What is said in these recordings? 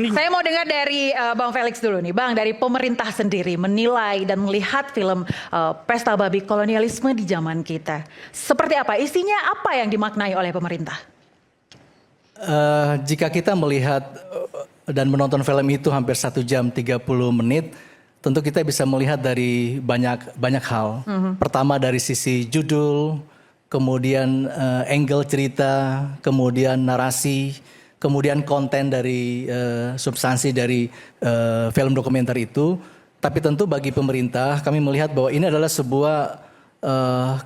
Saya mau dengar dari Bang Felix dulu nih. Bang, dari pemerintah sendiri menilai dan melihat film Pesta Babi Kolonialisme di zaman kita. Seperti apa? Isinya apa yang dimaknai oleh pemerintah? Jika kita melihat dan menonton film itu hampir 1 jam 30 menit, tentu kita bisa melihat dari banyak hal. Pertama dari sisi judul, kemudian angle cerita, kemudian narasi, kemudian konten dari substansi dari film dokumenter itu. Tapi tentu bagi pemerintah kami melihat bahwa ini adalah sebuah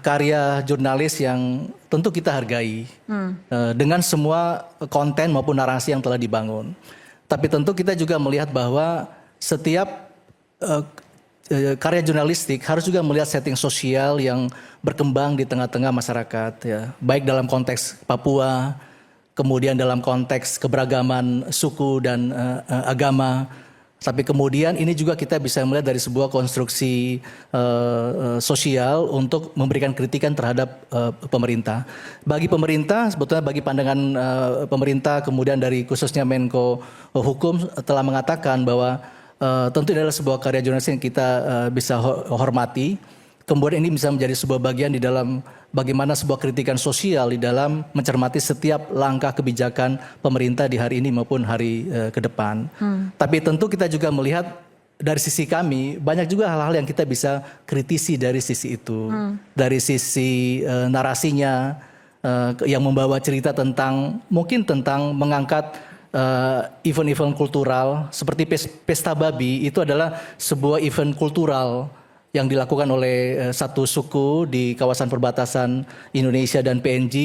karya jurnalis yang tentu kita hargai dengan semua konten maupun narasi yang telah dibangun. Tapi tentu kita juga melihat bahwa setiap karya jurnalistik harus juga melihat setting sosial yang berkembang di tengah-tengah masyarakat, ya, baik dalam konteks Papua, kemudian dalam konteks keberagaman suku dan agama. Tapi kemudian ini juga kita bisa melihat dari sebuah konstruksi sosial untuk memberikan kritikan terhadap pemerintah. Bagi pemerintah, sebetulnya bagi pandangan pemerintah, kemudian dari khususnya Menko Hukum telah mengatakan bahwa tentu ini adalah sebuah karya jurnalistik yang kita bisa hormati. Kemudian ini bisa menjadi sebuah bagian di dalam bagaimana sebuah kritikan sosial di dalam mencermati setiap langkah kebijakan pemerintah di hari ini maupun hari ke depan. Tapi tentu kita juga melihat dari sisi kami banyak juga hal-hal yang kita bisa kritisi dari sisi itu. Dari sisi narasinya yang membawa cerita tentang mungkin tentang mengangkat event-event kultural seperti Pesta Babi. Itu adalah sebuah event kultural yang dilakukan oleh satu suku di kawasan perbatasan Indonesia dan PNG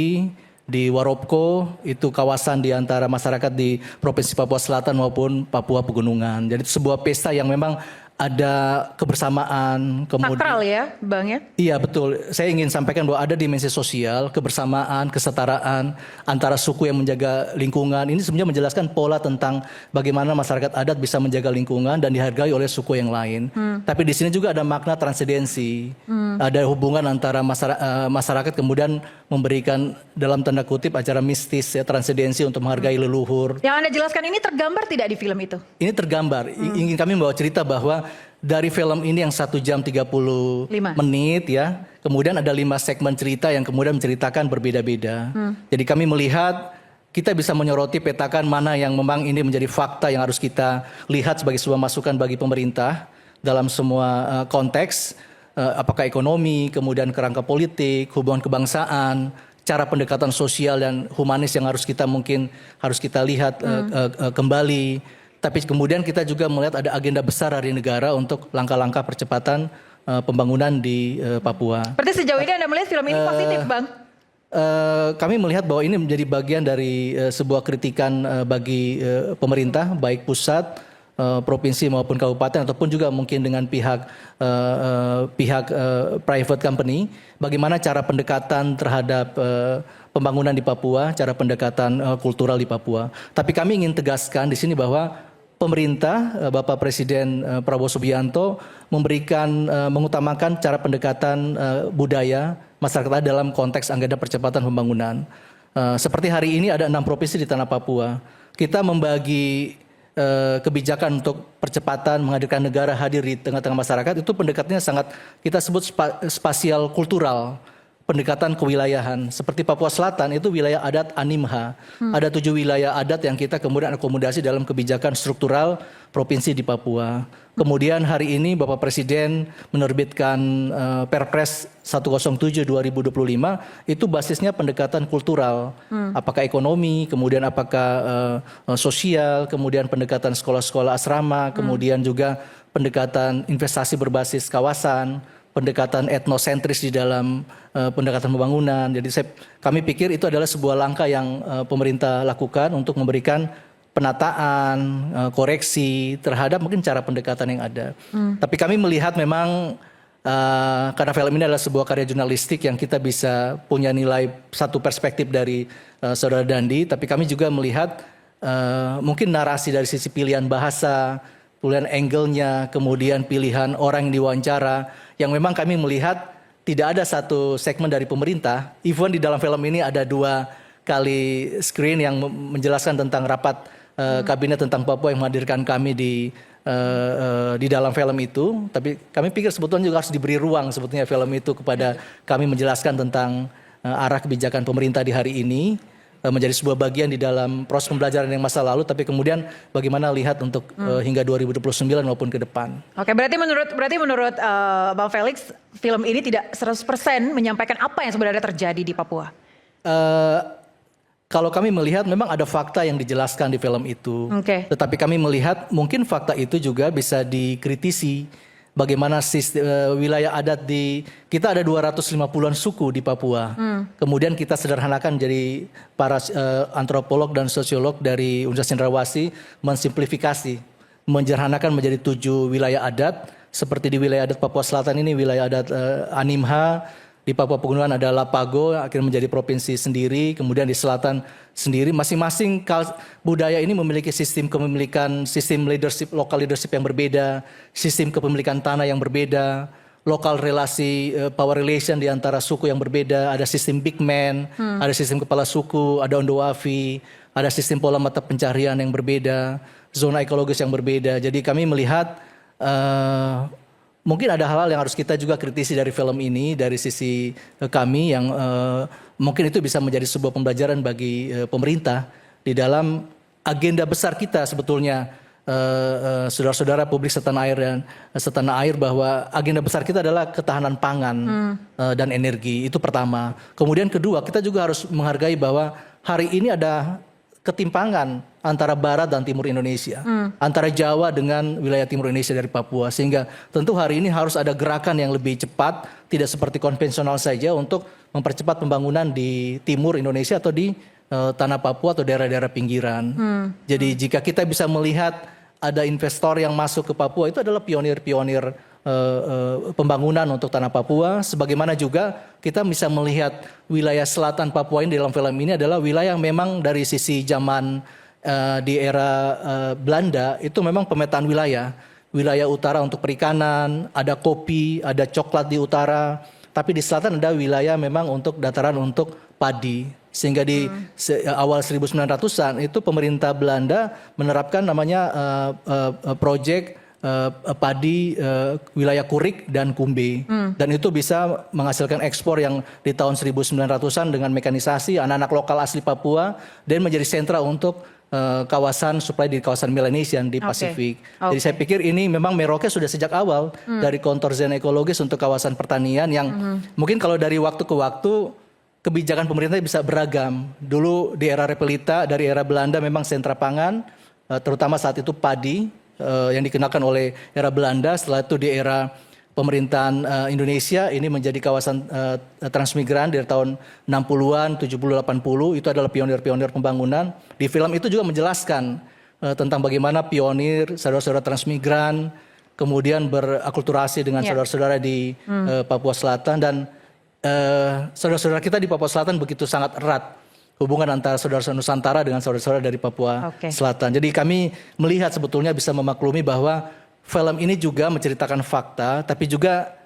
di Waropko, itu kawasan di antara masyarakat di Provinsi Papua Selatan maupun Papua Pegunungan. Jadi itu sebuah pesta yang memang ada kebersamaan, kemudian sakral ya, Bang ya? Iya betul, saya ingin sampaikan bahwa ada dimensi sosial, kebersamaan, kesetaraan antara suku yang menjaga lingkungan. Ini sebenarnya menjelaskan pola tentang bagaimana masyarakat adat bisa menjaga lingkungan dan dihargai oleh suku yang lain. Tapi di sini juga ada makna transendensi, ada hubungan antara masyarakat kemudian memberikan dalam tanda kutip acara mistis ya, transendensi untuk menghargai leluhur. Yang Anda jelaskan ini tergambar tidak di film itu? Ini tergambar, ingin kami membawa cerita bahwa dari film ini yang 1 jam 30 menit ya, kemudian ada 5 segmen cerita yang kemudian menceritakan berbeda-beda. Jadi kami melihat kita bisa menyoroti petakan mana yang memang ini menjadi fakta yang harus kita lihat sebagai sebuah masukan bagi pemerintah dalam semua konteks, apakah ekonomi, kemudian kerangka politik, hubungan kebangsaan, cara pendekatan sosial dan humanis yang harus kita lihat kembali. Tapi kemudian kita juga melihat ada agenda besar dari negara untuk langkah-langkah percepatan pembangunan di Papua. Berarti sejauh ini Anda melihat film ini positif, Bang? Kami melihat bahwa ini menjadi bagian dari sebuah kritikan bagi pemerintah, baik pusat, provinsi maupun kabupaten, ataupun juga mungkin dengan pihak private company, bagaimana cara pendekatan terhadap pembangunan di Papua, cara pendekatan kultural di Papua. Tapi kami ingin tegaskan di sini bahwa pemerintah, Bapak Presiden Prabowo Subianto mengutamakan cara pendekatan budaya masyarakat dalam konteks agenda percepatan pembangunan. Seperti hari ini ada 6 provinsi di tanah Papua. Kita membagi kebijakan untuk percepatan menghadirkan negara hadir di tengah-tengah masyarakat, itu pendekatannya sangat kita sebut spasial kultural. Pendekatan kewilayahan, seperti Papua Selatan itu wilayah adat Animha. Ada 7 wilayah adat yang kita kemudian akomodasi dalam kebijakan struktural provinsi di Papua. Kemudian hari ini Bapak Presiden menerbitkan Perpres 107 2025, itu basisnya pendekatan kultural. Apakah ekonomi, kemudian apakah sosial, kemudian pendekatan sekolah-sekolah asrama, kemudian juga pendekatan investasi berbasis kawasan, pendekatan etnosentris di dalam pendekatan pembangunan. Jadi kami pikir itu adalah sebuah langkah yang pemerintah lakukan untuk memberikan penataan, koreksi terhadap mungkin cara pendekatan yang ada. Tapi kami melihat memang karena film ini adalah sebuah karya jurnalistik yang kita bisa punya nilai satu perspektif dari Saudara Dandi, tapi kami juga melihat mungkin narasi dari sisi pilihan bahasa, pilihan angle-nya, kemudian pilihan orang yang diwawancara, yang memang kami melihat tidak ada satu segmen dari pemerintah. Even di dalam film ini ada 2 kali screen yang menjelaskan tentang rapat kabinet tentang Papua yang menghadirkan kami di dalam film itu. Tapi kami pikir sebetulnya juga harus diberi ruang sebetulnya film itu kepada kami menjelaskan tentang arah kebijakan pemerintah di hari ini, menjadi sebuah bagian di dalam proses pembelajaran yang masa lalu, tapi kemudian bagaimana lihat untuk hingga 2029 maupun ke depan. Oke, berarti menurut Bang Felix, film ini tidak 100% menyampaikan apa yang sebenarnya terjadi di Papua. Kalau kami melihat memang ada fakta yang dijelaskan di film itu, tetapi kami melihat mungkin fakta itu juga bisa dikritisi. Bagaimana wilayah adat kita ada 250-an suku di Papua. Kemudian kita sederhanakan jadi para antropolog dan sosiolog dari Universitas Cendrawasih mensimplifikasi, menjernihkan menjadi 7 wilayah adat. Seperti di wilayah adat Papua Selatan ini wilayah adat Animha, di Papua Pegunungan ada Lapago akhirnya menjadi provinsi sendiri, kemudian di selatan sendiri masing-masing budaya ini memiliki sistem kepemilikan, sistem leadership, local leadership yang berbeda, sistem kepemilikan tanah yang berbeda, lokal relasi power relation di antara suku yang berbeda, ada sistem big man, ada sistem kepala suku, ada Ondowafi, ada sistem pola mata pencarian yang berbeda, zona ekologis yang berbeda. Jadi kami melihat mungkin ada hal-hal yang harus kita juga kritisi dari film ini dari sisi kami yang mungkin itu bisa menjadi sebuah pembelajaran bagi pemerintah di dalam agenda besar kita sebetulnya saudara-saudara publik setanah air bahwa agenda besar kita adalah ketahanan pangan dan energi, itu pertama. Kemudian kedua, kita juga harus menghargai bahwa hari ini ada ketimpangan antara barat dan timur Indonesia, antara Jawa dengan wilayah timur Indonesia dari Papua, sehingga tentu hari ini harus ada gerakan yang lebih cepat, tidak seperti konvensional saja untuk mempercepat pembangunan di timur Indonesia atau di tanah Papua atau daerah-daerah pinggiran. Jadi jika kita bisa melihat ada investor yang masuk ke Papua, itu adalah pionir-pionir pembangunan untuk tanah Papua, sebagaimana juga kita bisa melihat wilayah selatan Papua ini dalam film ini adalah wilayah yang memang dari sisi zaman di era Belanda itu memang pemetaan wilayah utara untuk perikanan, ada kopi, ada coklat di utara, tapi di selatan ada wilayah memang untuk dataran untuk padi, sehingga di awal 1900-an itu pemerintah Belanda menerapkan namanya proyek padi wilayah Kurik dan Kumbe, dan itu bisa menghasilkan ekspor yang di tahun 1900-an dengan mekanisasi anak-anak lokal asli Papua dan menjadi sentra untuk kawasan supply di kawasan Melanesian di Pasifik. Jadi saya pikir ini memang Merauke sudah sejak awal dari kontur zona ekologis untuk kawasan pertanian yang mungkin kalau dari waktu ke waktu kebijakan pemerintah bisa beragam. Dulu di era Repelita dari era Belanda memang sentra pangan, terutama saat itu padi yang dikenalkan oleh era Belanda. Setelah itu di era pemerintahan Indonesia ini menjadi kawasan transmigran dari tahun 60-an, 70, 80, itu adalah pionir-pionir pembangunan. Di film itu juga menjelaskan tentang bagaimana pionir, saudara-saudara transmigran, kemudian berakulturasi dengan saudara-saudara di Papua Selatan, dan saudara-saudara kita di Papua Selatan begitu sangat erat hubungan antara saudara-saudara Nusantara dengan saudara-saudara dari Papua Selatan. Jadi kami melihat sebetulnya bisa memaklumi bahwa film ini juga menceritakan fakta, tapi juga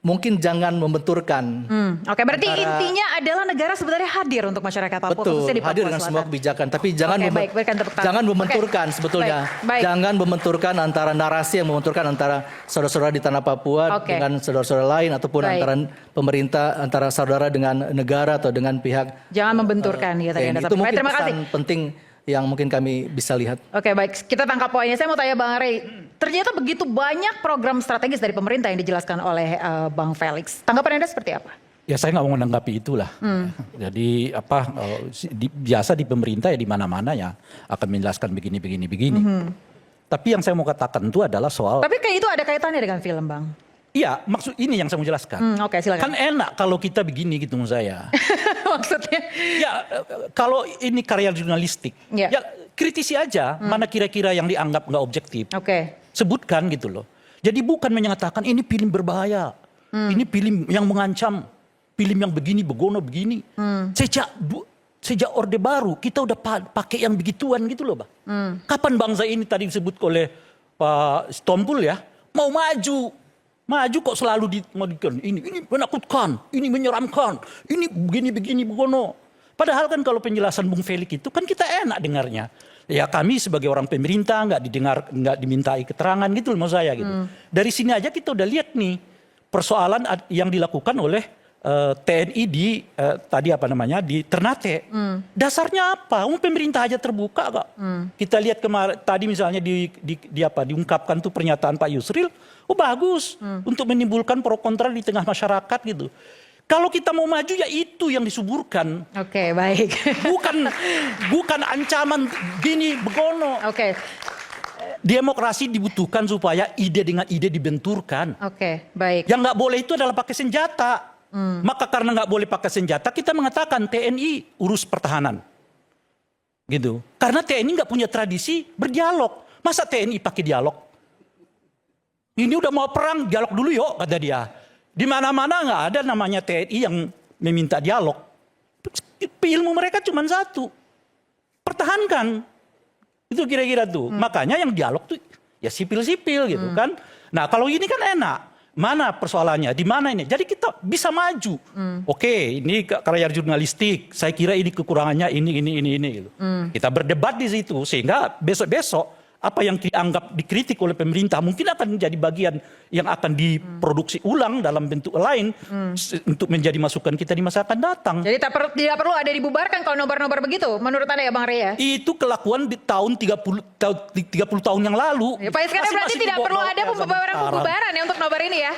mungkin jangan membenturkan. Berarti intinya adalah negara sebenarnya hadir untuk masyarakat Papua, khususnya di Papua hadir dengan Selatan. semua kebijakan, tapi jangan membenturkan sebetulnya. Jangan membenturkan antara narasi yang membenturkan antara saudara-saudara di tanah Papua dengan saudara-saudara lain, ataupun antara pemerintah, antara saudara dengan negara atau dengan pihak. Jangan membenturkan gitu ya. Itu mungkin pesan penting yang mungkin kami bisa lihat. Oke, baik, kita tangkap poinnya. Saya mau tanya Bang Rey, ternyata begitu banyak program strategis dari pemerintah yang dijelaskan oleh Bang Felix. Tanggapan Anda seperti apa? Ya saya nggak mau menanggapi itulah. Jadi biasa di pemerintah ya di mana-mana ya akan menjelaskan begini. Tapi yang saya mau katakan itu adalah soal. Tapi kayak itu ada kaitannya dengan film, Bang. Iya, maksud ini yang saya mau jelaskan. Oke, silakan. Kan enak kalau kita begini gitu menurut saya. Maksudnya? Ya kalau ini karya jurnalistik, ya kritisi aja mana kira-kira yang dianggap nggak objektif. Sebutkan gitu loh. Jadi bukan menyatakan ini film berbahaya, ini film yang mengancam, film yang begini, begono begini. Sejak Orde Baru kita udah pakai yang begituan gitu loh, Bang. Kapan bangsa ini tadi disebut oleh Pak Stompul ya, mau maju kok selalu ini menakutkan, ini menyeramkan, ini begini begono. Padahal kan kalau penjelasan Bung Felix itu kan kita enak dengarnya. Ya kami sebagai orang pemerintah nggak dimintai keterangan gitu loh maksud saya gitu. Dari sini aja kita udah lihat nih persoalan yang dilakukan oleh TNI di tadi di Ternate. Dasarnya apa? Pemerintah aja terbuka kok. Kita lihat tadi misalnya diungkapkan tuh pernyataan Pak Yusril, bagus untuk menimbulkan pro kontra di tengah masyarakat gitu. Kalau kita mau maju ya itu yang disuburkan. Oke, baik. Bukan ancaman gini begono. Oke. Demokrasi dibutuhkan supaya ide dengan ide dibenturkan. Oke, baik. Yang nggak boleh itu adalah pakai senjata. Maka karena nggak boleh pakai senjata, kita mengatakan TNI urus pertahanan. Gitu. Karena TNI nggak punya tradisi berdialog. Masa TNI pakai dialog? Ini udah mau perang, dialog dulu yuk, kata dia. Di mana-mana nggak ada namanya TNI yang meminta dialog. Ilmu mereka cuma satu. Pertahankan. Itu kira-kira tuh. Makanya yang dialog tuh ya sipil-sipil gitu kan. Nah kalau ini kan enak. Mana persoalannya? Di mana ini? Jadi kita bisa maju. Oke, ini karya jurnalistik. Saya kira ini kekurangannya ini gitu. Kita berdebat di situ sehingga besok-besok apa yang dianggap dikritik oleh pemerintah mungkin akan menjadi bagian yang akan diproduksi ulang dalam bentuk lain untuk menjadi masukan kita di masa akan datang. Jadi tidak perlu ada dibubarkan kalau nobar-nobar begitu menurut Anda ya Bang Rey ya? Itu kelakuan di tahun 30 tahun yang lalu. Ya, Pak Iskandar berarti tidak perlu ada pembubaran ya untuk nobar ini ya?